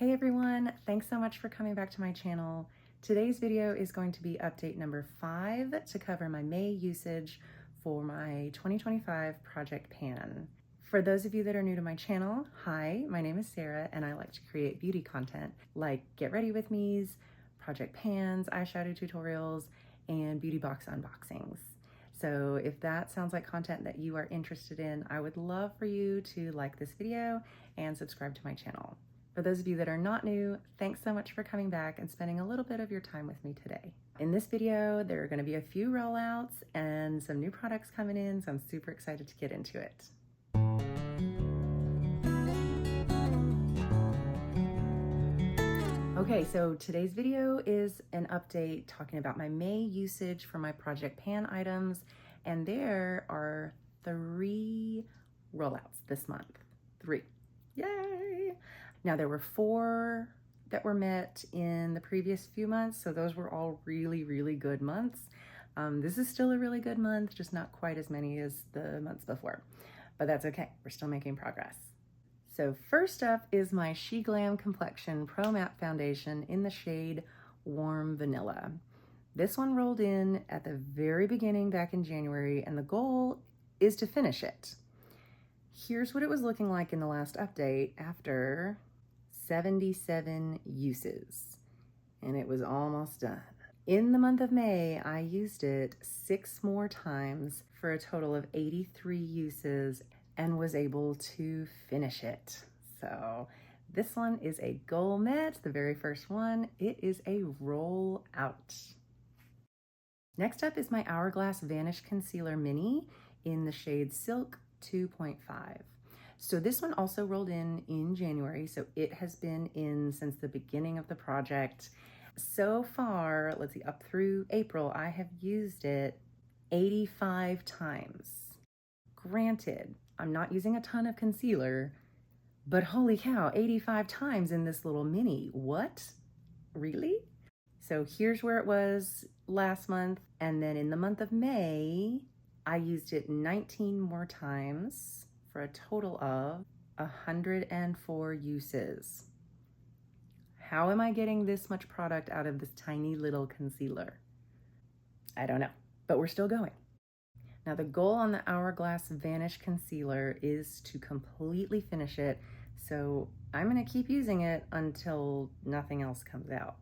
Hey everyone, thanks so much for coming back to my channel. Today's video is going to be update number 5 to cover my May usage for my 2025 Project Pan. For those of you that are new to my channel, hi, my name is Sarah and I like to create beauty content like get ready with me's, Project Pans, eyeshadow tutorials, and beauty box unboxings. So if that sounds like content that you are interested in, I would love for you to like this video and subscribe to my channel. For those of you that are not new, thanks so much for coming back and spending a little bit of your time with me today. In this video, there are going to be a few rollouts and some new products coming in, so I'm super excited to get into it. Okay, so today's video is an update talking about my May usage for my Project Pan items, and there are 3 rollouts this month. 3. Yay! Now there were 4 that were met in the previous few months, so those were all really good months. This is still a really good month, just not quite as many as the months before, but that's okay. We're still making progress. So first up is my SheGlam Complexion Pro Matte Foundation in the shade Warm Vanilla. This one rolled in at the very beginning back in January, and the goal is to finish it. Here's what it was looking like in the last update after 77 uses, and it was almost done. In the month of May, I used it 6 more times for a total of 83 uses and was able to finish it. So this one is a goal met, the very first one. It is a roll out. Next up is my Hourglass Vanish Concealer Mini in the shade Silk 2.5. So this one also rolled in January, so it has been in since the beginning of the project. So far, let's see, up through April, I have used it 85 times. Granted, I'm not using a ton of concealer, but holy cow, 85 times in this little mini. What? Really? So here's where it was last month, and then in the month of May, I used it 19 more times for a total of 104 uses. How am I getting this much product out of this tiny little concealer? I don't know, but we're still going. Now the goal on the Hourglass Vanish Concealer is to completely finish it, so I'm gonna keep using it until nothing else comes out.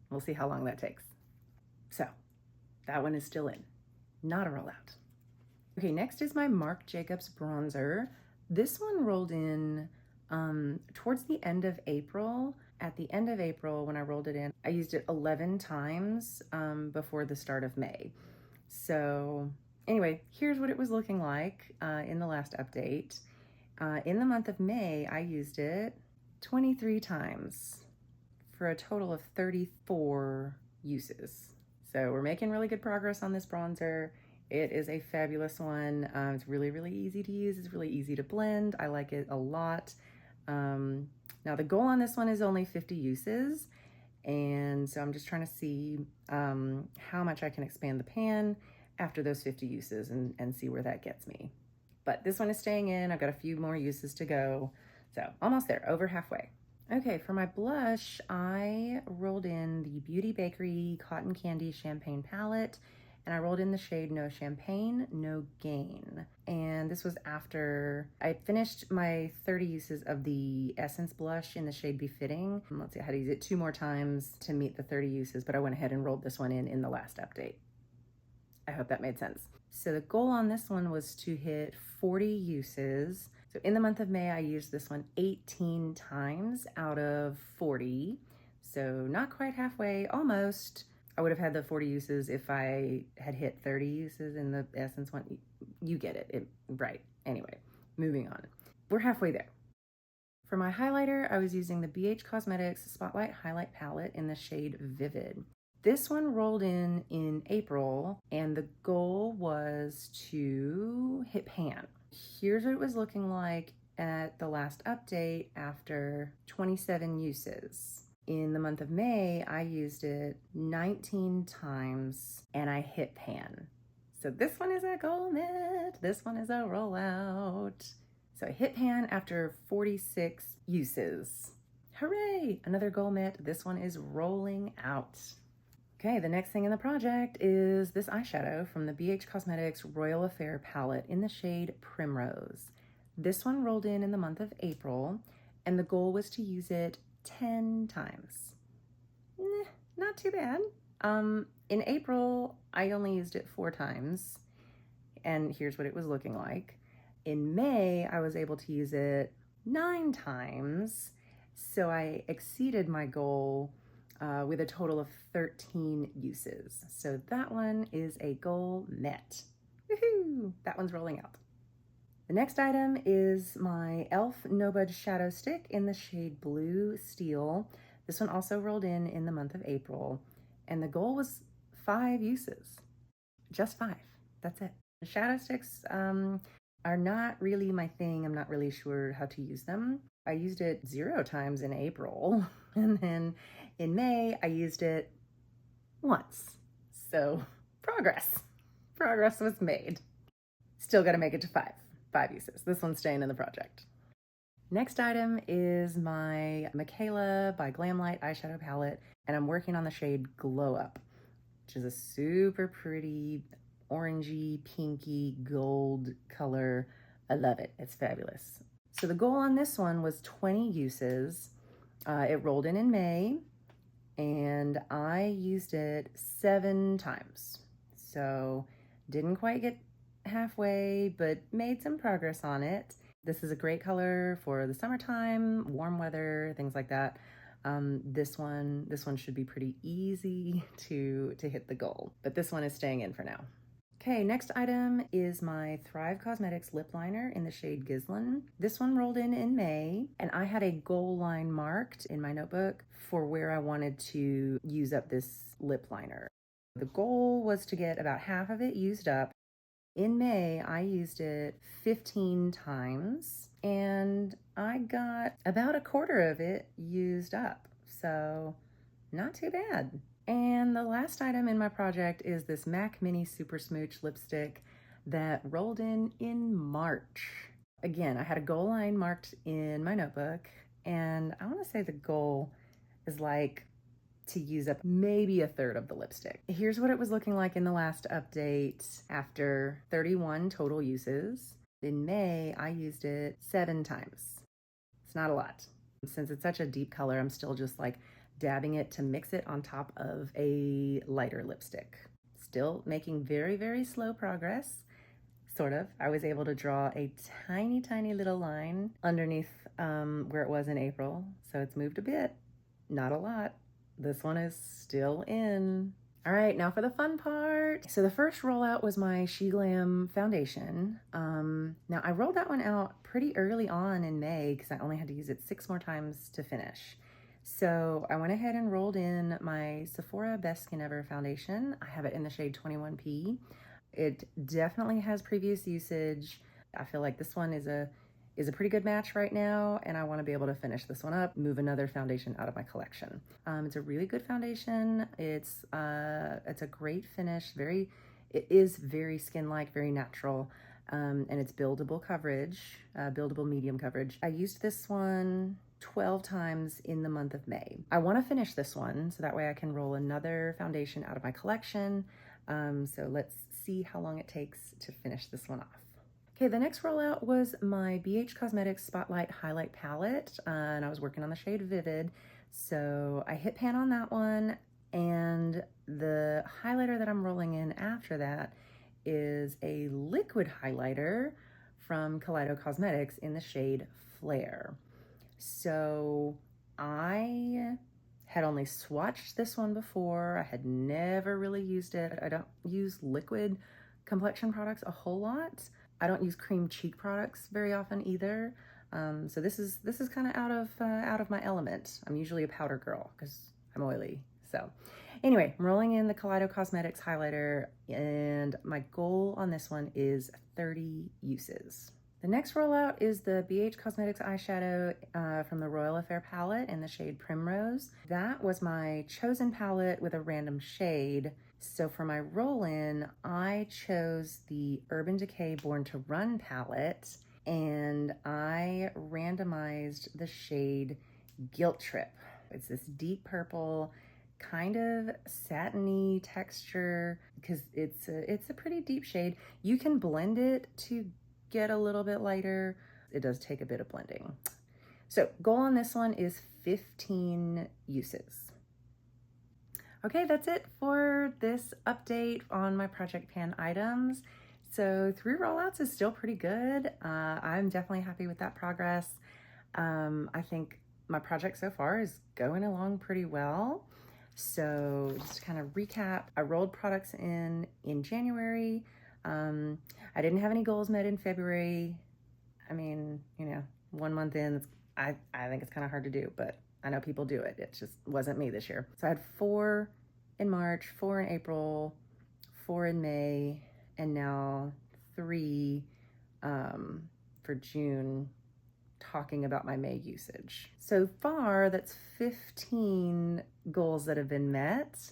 We'll see how long that takes. So that one is still in, not a rollout. Okay, next is my Marc Jacobs bronzer. This one rolled in towards the end of April. At the end of April, when I rolled it in, I used it 11 times before the start of May. So anyway, here's what it was looking like in the last update. In the month of May, I used it 23 times for a total of 34 uses. So we're making really good progress on this bronzer. It is a fabulous one. It's really easy to use. It's really easy to blend. I like it a lot. Now the goal on this one is only 50 uses. And so I'm just trying to see how much I can expand the pan after those 50 uses and see where that gets me. But this one is staying in. I've got a few more uses to go. So almost there, over halfway. Okay, for my blush, I rolled in the Beauty Bakery Cotton Candy Champagne Palette, and I rolled in the shade No Champagne, No Gain. And this was after I finished my 30 uses of the Essence blush in the shade Befitting. Let's see, I had to use it 2 more times to meet the 30 uses, but I went ahead and rolled this one in the last update. I hope that made sense. So the goal on this one was to hit 40 uses. So in the month of May, I used this one 18 times out of 40. So not quite halfway, almost. I would have had the 40 uses if I had hit 30 uses in the Essence one. You get it, right. Anyway, moving on. We're halfway there. For my highlighter, I was using the BH Cosmetics Spotlight Highlight Palette in the shade Vivid. This one rolled in April, and the goal was to hit pan. Here's what it was looking like at the last update after 27 uses. In the month of May, I used it 19 times and I hit pan. So this one is a goal met. This one is a rollout. So I hit pan after 46 uses. Hooray! Another goal met. This one is rolling out. Okay, the next thing in the project is this eyeshadow from the BH Cosmetics Royal Affair palette in the shade Primrose. This one rolled in the month of April, and the goal was to use it 10 times. Not too bad. In April, I only used it 4 times, and here's what it was looking like. In May, I was able to use it 9 times, so I exceeded my goal with a total of 13 uses. So that one is a goal met. Woohoo! That one's rolling out. The next item is my e.l.f. No Budge Shadow Stick in the shade Blue Steel. This one also rolled in the month of April, and the goal was 5 uses. Just 5. That's it. The shadow sticks are not really my thing. I'm not really sure how to use them. I used it 0 times in April, and then in May I used it once. So progress was made. Still got to make it to 5 uses. This one's staying in the project. Next item is my Michaela by Glamlight eyeshadow palette, and I'm working on the shade Glow Up, which is a super pretty orangey, pinky, gold color. I love it. It's fabulous. So the goal on this one was 20 uses. It rolled in May, and I used it 7 times. So didn't quite get halfway, but made some progress on it. This is a great color for the summertime, warm weather, things like that. This one should be pretty easy to hit the goal, but this one is staying in for now. Okay, next item is my Thrive Causemetics lip liner in the shade Gislin. This one rolled in May, and I had a goal line marked in my notebook for where I wanted to use up this lip liner. The goal was to get about half of it used up. In May, I used it 15 times, and I got about a quarter of it used up, so not too bad. And the last item in my project is this MAC Mini Super Smooch lipstick that rolled in March. Again, I had a goal line marked in my notebook, and I want to say the goal is like to use up maybe a third of the lipstick. Here's what it was looking like in the last update after 31 total uses. In May, I used it 7 times. It's not a lot. Since it's such a deep color, I'm still just like dabbing it to mix it on top of a lighter lipstick. Still making very, very slow progress. Sort of. I was able to draw a tiny, tiny little line underneath where it was in April. So it's moved a bit, not a lot. This one is still in. All right, now for the fun part. So the first rollout was my SheGlam foundation. Now I rolled that one out pretty early on in May because I only had to use it 6 more times to finish. So I went ahead and rolled in my Sephora Best Skin Ever foundation. I have it in the shade 21P. It definitely has previous usage. I feel like this one is a pretty good match right now, and I want to be able to finish this one up, move another foundation out of my collection. It's a really good foundation. It's a great finish. It is very skin-like, very natural, and it's buildable coverage, buildable medium coverage. I used this one 12 times in the month of May. I want to finish this one so that way I can roll another foundation out of my collection. So let's see how long it takes to finish this one off. Okay, the next rollout was my BH Cosmetics Spotlight Highlight Palette, and I was working on the shade Vivid. So I hit pan on that one, and the highlighter that I'm rolling in after that is a liquid highlighter from Kaleido Cosmetics in the shade Flare. So I had only swatched this one before. I had never really used it. I don't use liquid complexion products a whole lot. I don't use cream cheek products very often either. So this is kind of out of my element. I'm usually a powder girl because I'm oily. So anyway, I'm rolling in the Kaleido Cosmetics highlighter, and my goal on this one is 30 uses. The next rollout is the BH Cosmetics eyeshadow from the Royal Affair palette in the shade Primrose. That was my chosen palette with a random shade. So for my roll-in, I chose the Urban Decay Born to Run palette, and I randomized the shade Guilt Trip. It's this deep purple, kind of satiny texture because it's a pretty deep shade. You can blend it to get a little bit lighter. It does take a bit of blending. So goal on this one is 15 uses. Okay, that's it for this update on my Project Pan items. So 3 rollouts is still pretty good. I'm definitely happy with that progress. I think my project so far is going along pretty well. So just to kind of recap, I rolled products in January. I didn't have any goals met in February. I mean, you know, 1 month in, I think it's kind of hard to do, but I know people do it. It just wasn't me this year. So I had 4 in March, 4 in April, 4 in May, and now 3 for June, talking about my May usage. So far, that's 15 goals that have been met,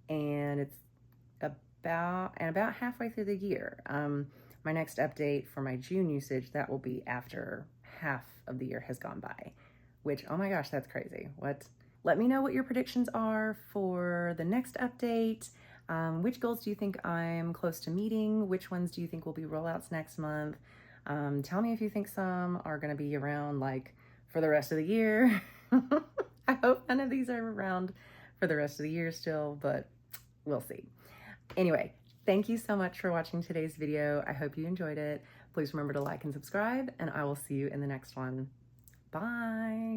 and it's about halfway through the year. My next update for my June usage, that will be after half of the year has gone by, which, oh my gosh, that's crazy. What? Let me know what your predictions are for the next update. Which goals do you think I'm close to meeting? Which ones do you think will be rollouts next month? Tell me if you think some are going to be around like for the rest of the year. I hope none of these are around for the rest of the year still, but we'll see. Anyway, thank you so much for watching today's video. I hope you enjoyed it. Please remember to like and subscribe, and I will see you in the next one. Bye.